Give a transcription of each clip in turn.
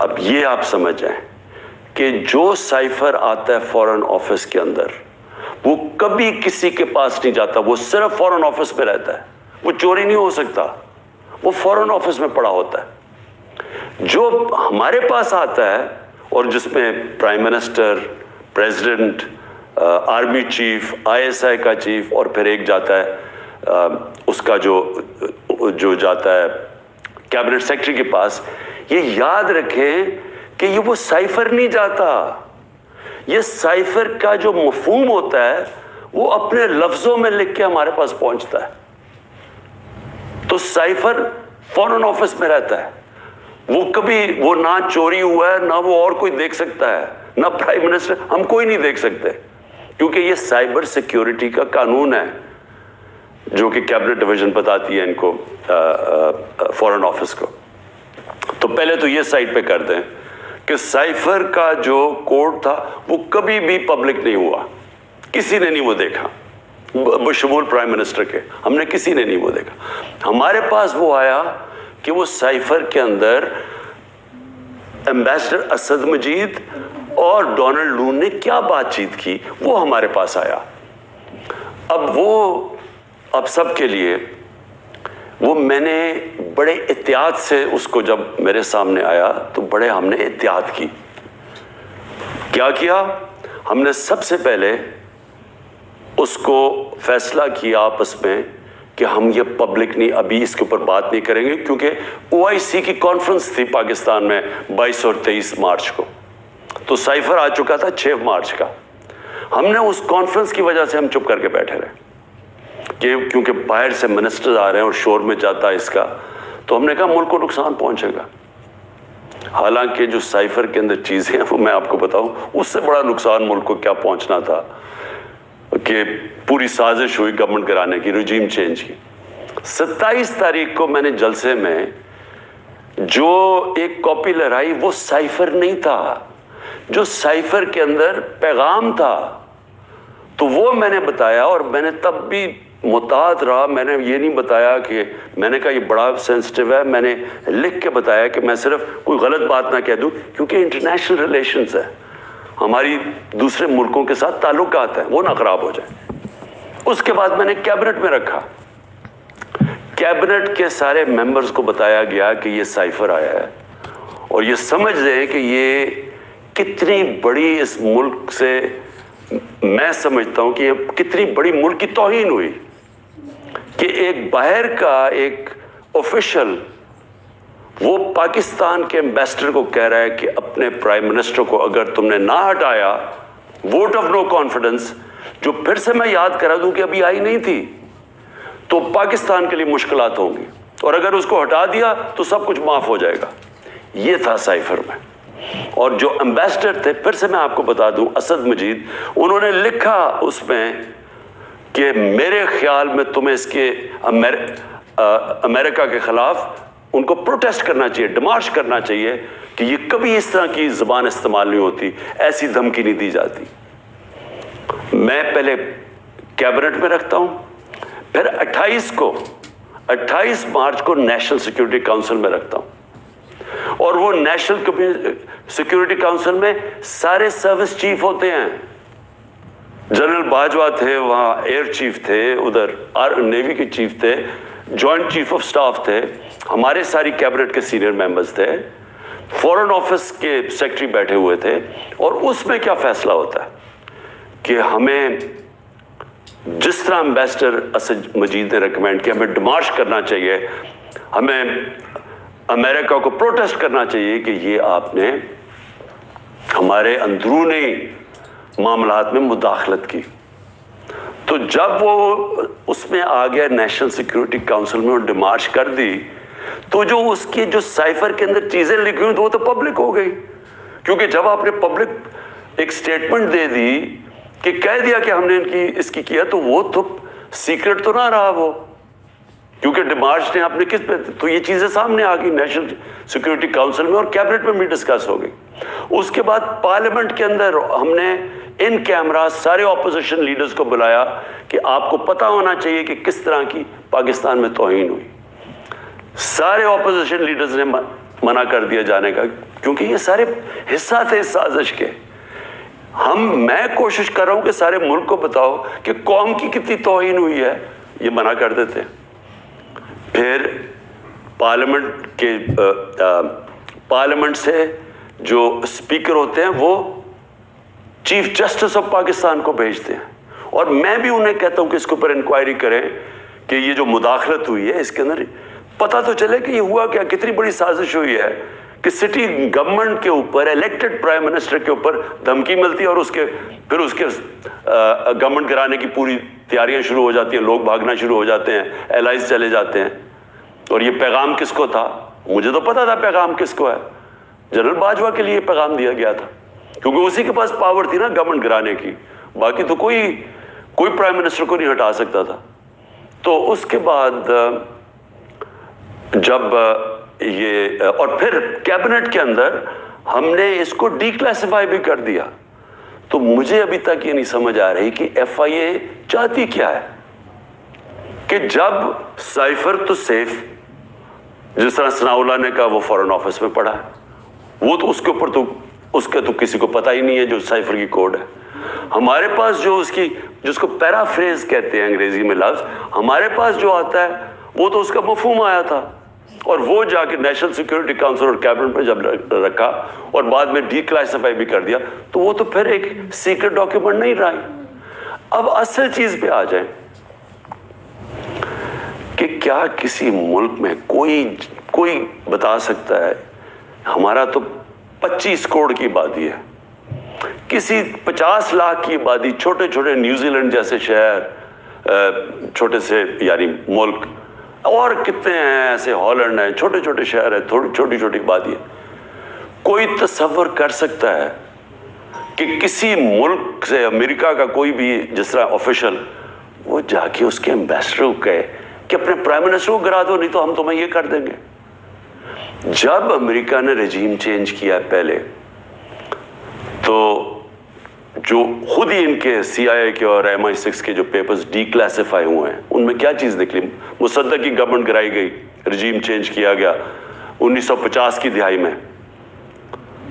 اب یہ آپ سمجھ جائیں کہ جو سائفر آتا ہے فورن آفس کے اندر وہ کبھی کسی کے پاس نہیں جاتا, وہ صرف فورن آفس میں رہتا ہے, وہ چوری نہیں ہو سکتا, وہ فورن آفس میں پڑا ہوتا ہے. جو ہمارے پاس آتا ہے اور جس میں prime minister, president, army chief, ISI کا چیف اور پھر ایک جاتا ہے اس کا جو جاتا ہے کیبنٹ سیکرٹری کے پاس, یہ یاد رکھیں کہ یہ وہ سائفر نہیں جاتا. یہ سائفر کا جو مفہوم ہوتا ہے وہ اپنے لفظوں میں لکھ کے ہمارے پاس پہنچتا ہے. تو سائفر فورن آفس میں رہتا ہے, وہ کبھی وہ نہ چوری ہوا ہے, نہ وہ اور کوئی دیکھ سکتا ہے, نہ پرائم منسٹر, ہم کوئی نہیں دیکھ سکتے, کیونکہ یہ سائبر سیکیورٹی کا قانون ہے جو کہ کیبنٹ ڈویژن بتاتی ہے ان کو, فورن آفس کو. تو پہلے تو یہ سائٹ پہ کر دیں کہ سائفر کا جو کوڈ تھا وہ کبھی بھی پبلک نہیں ہوا, کسی نے نہیں وہ دیکھا, بشمول پرائم منسٹر کے, ہم نے کسی نے نہیں وہ دیکھا. ہمارے پاس وہ آیا کہ وہ سائفر کے اندر ایمبیسڈر اسد مجید اور ڈونلڈ لون نے کیا بات چیت کی, وہ ہمارے پاس آیا. اب سب کے لیے وہ میں نے بڑے احتیاط سے اس کو جب میرے سامنے آیا تو بڑے ہم نے احتیاط کی. کیا کیا ہم نے؟ سب سے پہلے اس کو فیصلہ کیا آپس میں کہ ہم یہ پبلک نہیں, ابھی اس کے اوپر بات نہیں کریں گے, کیونکہ OIC کی کانفرنس تھی پاکستان میں 22 اور 23 مارچ کو, تو سائفر آ چکا تھا 6 مارچ کا. ہم نے اس کانفرنس کی وجہ سے ہم چپ کر کے بیٹھے رہے کہ کیونکہ باہر سے منسٹر آ رہے ہیں اور شور میں جاتا ہے اس کا, تو ہم نے کہا ملک کو نقصان پہنچے گا. حالانکہ جو سائفر کے اندر چیزیں ہیں وہ میں آپ کو بتاؤں, اس سے بڑا نقصان ملک کو کیا پہنچنا تھا کہ پوری سازش ہوئی گورنمنٹ گرانے کی, رجیم چینج کی. 27 تاریخ کو میں نے جلسے میں جو ایک کاپی لہرائی وہ سائفر نہیں تھا, جو سائفر کے اندر پیغام تھا, تو وہ میں نے بتایا. اور میں نے تب بھی محتاط رہا, میں نے یہ نہیں بتایا کہ میں نے کہا یہ بڑا سینسٹیو ہے, میں نے لکھ کے بتایا کہ میں صرف کوئی غلط بات نہ کہہ دوں, کیونکہ انٹرنیشنل ریلیشنز ہے, ہماری دوسرے ملکوں کے ساتھ تعلقات ہیں, وہ نہ خراب ہو جائیں. اس کے بعد میں نے کیبنٹ میں رکھا, کیبنٹ کے سارے ممبرز کو بتایا گیا کہ یہ سائفر آیا ہے, اور یہ سمجھ لیں کہ یہ کتنی بڑی اس ملک سے, میں سمجھتا ہوں کہ یہ کتنی بڑی ملک کی توہین ہوئی کہ ایک باہر کا ایک آفیشل وہ پاکستان کے ایمبیسڈر کو کہہ رہا ہے کہ اپنے پرائم منسٹر کو اگر تم نے نہ ہٹایا, ووٹ آف نو کانفیڈنس, جو پھر سے میں یاد کرا دوں کہ ابھی آئی نہیں تھی, تو پاکستان کے لیے مشکلات ہوں گی, اور اگر اس کو ہٹا دیا تو سب کچھ معاف ہو جائے گا. یہ تھا سائفر میں. اور جو ایمبیسڈر تھے, پھر سے میں آپ کو بتا دوں, اسد مجید, انہوں نے لکھا اس میں کہ میرے خیال میں تمہیں اس کے امریکہ کے خلاف ان کو پروٹیسٹ کرنا چاہیے, ڈیمارش کرنا چاہیے کہ یہ کبھی اس طرح کی زبان استعمال نہیں ہوتی, ایسی دھمکی نہیں دی جاتی. میں پہلے کیبنٹ میں رکھتا ہوں, پھر 28 مارچ کو نیشنل سیکیورٹی کاؤنسل میں رکھتا ہوں, اور وہ نیشنل سیکیورٹی کاؤنسل میں سارے سروس چیف ہوتے ہیں. جنرل باجوہ تھے وہاں, ایئر چیف تھے ادھر, نیوی کے چیف تھے, جوائنٹ چیف آف سٹاف تھے, ہمارے ساری کیبنٹ کے سینئر ممبرز تھے, فورن آفس کے سیکرٹری بیٹھے ہوئے تھے. اور اس میں کیا فیصلہ ہوتا ہے کہ ہمیں جس طرح ایمبیسڈر اسد مجید نے ریکمینڈ کیا, ہمیں ڈیمارش کرنا چاہیے, ہمیں امریکہ کو پروٹیسٹ کرنا چاہیے کہ یہ آپ نے ہمارے اندرونی معاملات میں مداخلت کی. تو جب وہ اس میں آ گیا نیشنل سیکیورٹی کاؤنسل میں اور ڈیمارش کر دی, تو جو اس کی جو سائفر کے اندر چیزیں لکھی ہوئی تو وہ تو پبلک ہو گئی, کیونکہ جب آپ نے پبلک ایک سٹیٹمنٹ دے دی کہ کہہ دیا کہ ہم نے اس کی کیا, تو وہ تو سیکرٹ تو نہ رہا وہ, کیونکہ ڈیمارش نے آپ نے کس پہ, تو یہ چیزیں سامنے آ گئی نیشنل سیکیورٹی کاؤنسل میں, اور کیبنٹ میں بھی ڈسکس ہو گئی. اس کے بعد پارلیمنٹ کے اندر ہم نے ان کیمرہ سارے اپوزیشن لیڈرز کو بلایا کہ آپ کو پتہ ہونا چاہیے کہ کس طرح کی پاکستان میں توہین ہوئی. سارے اپوزیشن لیڈرز نے منع کر دیا جانے کا، کیونکہ یہ سارے حصہ تھے اس سازش کے. میں کوشش کر رہا ہوں کہ سارے ملک کو بتاؤ کہ قوم کی کتنی توہین ہوئی ہے، یہ منع کر دیتے ہیں. پھر پارلیمنٹ سے جو اسپیکر ہوتے ہیں وہ چیف جسٹس آف پاکستان کو بھیجتے ہیں، اور میں بھی انہیں کہتا ہوں کہ اس کے اوپر انکوائری کریں کہ یہ جو مداخلت ہوئی ہے اس کے اندر پتہ تو چلے کہ یہ ہوا کیا، کتنی بڑی سازش ہوئی ہے کہ سٹی گورنمنٹ کے اوپر، الیکٹڈ پرائم منسٹر کے اوپر دھمکی ملتی ہے، اور پھر اس کے گورنمنٹ گرانے کی پوری تیاریاں شروع ہو جاتی ہیں، لوگ بھاگنا شروع ہو جاتے ہیں، ایلائز چلے جاتے ہیں. اور یہ پیغام کس کو تھا؟ مجھے تو پتا تھا پیغام کس کو ہے، جنرل باجوہ کے لیے پیغام دیا گیا تھا، کیونکہ اسی کے پاس پاور تھی نا گورنمنٹ گرانے کی، باقی تو کوئی پرائم منسٹر کو نہیں ہٹا سکتا تھا. تو اس کے بعد جب یہ، اور پھر کیبنٹ کے اندر ہم نے اس کو ڈی کلاسیفائی بھی کر دیا. تو مجھے ابھی تک یہ نہیں سمجھ آ رہی کہ ایف آئی اے چاہتی کیا ہے، کہ جب سائفر تو سیف، جس طرح ثناء اللہ نے کہا وہ فورن آفس میں پڑا ہے، وہ تو اس کے اوپر تو اس کا تو کسی کو پتہ ہی نہیں ہے جو سائفر کی کوڈ ہے. ہمارے پاس جو جس کو پیرافریز کہتے ہیں انگریزی میں لفظ، ہمارے پاس جو آتا ہے وہ تو اس کا مفہوم آیا تھا، اور وہ جا کے نیشنل سیکورٹی کاؤنسل اور کیبنٹ میں جب رکھا اور بعد میں ڈی کلاسیفائی بھی کر دیا، تو وہ تو پھر ایک سیکرٹ ڈاکیومنٹ نہیں رہا. اب اصل چیز پہ آ جائیں کہ کیا کسی ملک میں کوئی بتا سکتا ہے، ہمارا تو 25 کروڑ کی آبادی ہے، کسی 50 لاکھ کی آبادی، چھوٹے چھوٹے نیوزی لینڈ جیسے شہر، چھوٹے سے یعنی ملک، اور کتنے ہیں ایسے، ہالینڈ ہیں، چھوٹے چھوٹے شہر ہیں، چھوٹی چھوٹی آبادی ہے. کوئی تصور کر سکتا ہے کہ کسی ملک سے، امریکہ کا کوئی بھی جس طرح آفیشل، وہ جا کے اس کے ایمبیسڈر کو کہے کہ اپنے پرائم منسٹر کو گرا دو، نہیں تو ہم تمہیں یہ کر دیں گے. جب امریکہ نے رجیم چینج کیا پہلے، تو جو خود ہی ان کے سی آئی اے کے اور MI6 کے جو پیپرز ڈی کلاسیفائی ہوئے ہیں، ان میں کیا چیز نکلی؟ مصدق کی گورنمنٹ گرائی گئی، رجیم چینج کیا گیا 1950 کی دہائی میں.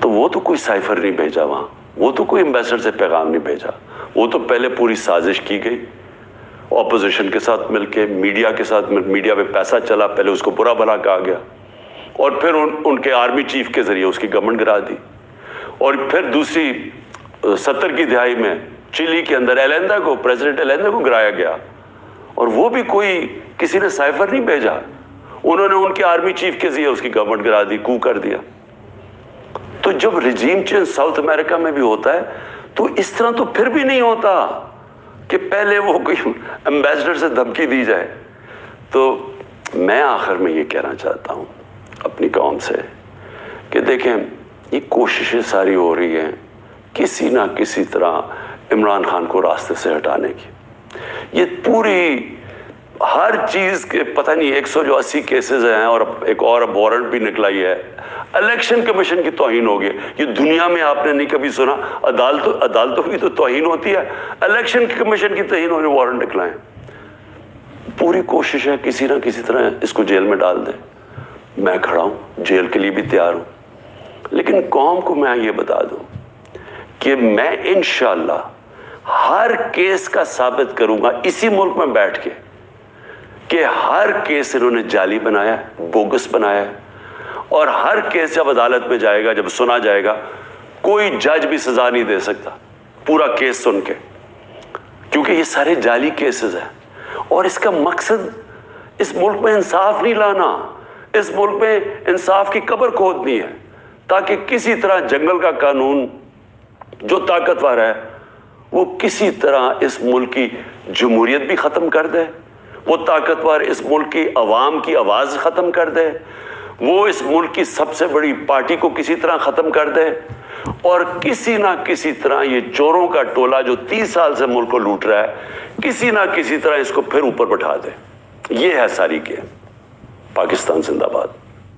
تو وہ تو کوئی سائفر نہیں بھیجا وہاں، وہ تو کوئی ایمبیسڈر سے پیغام نہیں بھیجا، وہ تو پہلے پوری سازش کی گئی، اپوزیشن کے ساتھ مل کے، میڈیا کے ساتھ میڈیا پہ پیسہ چلا، پہلے اس کو برا بھلا کہا گیا، اور پھر ان کے آرمی چیف کے ذریعے اس کی گورنمنٹ گرا دی. اور پھر دوسری 70 کی دہائی میں چلی کے اندر پریزیڈنٹ ایلیندا کو گرایا گیا، اور وہ بھی کسی نے سائفر نہیں بھیجا، انہوں نے ان کے آرمی چیف کے ذریعے اس کی گورنمنٹ گرا دی، کو کر دیا. تو جب رجیم چینج ساؤتھ امریکہ میں بھی ہوتا ہے تو اس طرح تو پھر بھی نہیں ہوتا کہ پہلے وہ کوئی ایمبیسڈر سے دھمکی دی جائے. تو میں آخر میں یہ کہنا چاہتا ہوں اپنی قوم سے کہ دیکھیں، یہ کوششیں ساری ہو رہی ہیں کسی نہ کسی طرح عمران خان کو راستے سے ہٹانے کی. یہ پوری ہر چیز کے پتہ نہیں 180 کیسز ہیں، اور ایک اور وارنٹ بھی نکلا ہی ہے. الیکشن کمیشن کی توہین ہوگی، یہ دنیا میں آپ نے نہیں کبھی سنا. عدالتوں کی تو توہین ہوتی ہے، الیکشن کمیشن کی توہین ہونے وارنٹ نکلائیں. پوری کوشش ہے کسی نہ کسی طرح اس کو جیل میں ڈال دیں. میں کھڑا ہوں، جیل کے لیے بھی تیار ہوں، لیکن قوم کو میں یہ بتا دوں کہ میں انشاءاللہ ہر کیس کا ثابت کروں گا اسی ملک میں بیٹھ کے کہ ہر کیس انہوں نے جعلی بنایا، بوگس بنایا، اور ہر کیس جب عدالت میں جائے گا، جب سنا جائے گا، کوئی جج بھی سزا نہیں دے سکتا پورا کیس سن کے، کیونکہ یہ سارے جعلی کیسز ہیں. اور اس کا مقصد اس ملک میں انصاف نہیں لانا، اس ملک میں انصاف کی قبر کھودنی ہے، تاکہ کسی طرح جنگل کا قانون جو طاقتور ہے وہ کسی طرح اس ملک کی جمہوریت بھی ختم کر دے، وہ طاقتور اس ملک کی عوام کی آواز ختم کر دے، وہ اس ملک کی سب سے بڑی پارٹی کو کسی طرح ختم کر دے، اور کسی نہ کسی طرح یہ چوروں کا ٹولہ جو 30 سال سے ملک کو لوٹ رہا ہے، کسی نہ کسی طرح اس کو پھر اوپر بٹھا دے. یہ ہے ساری کے. پاکستان زندہ باد.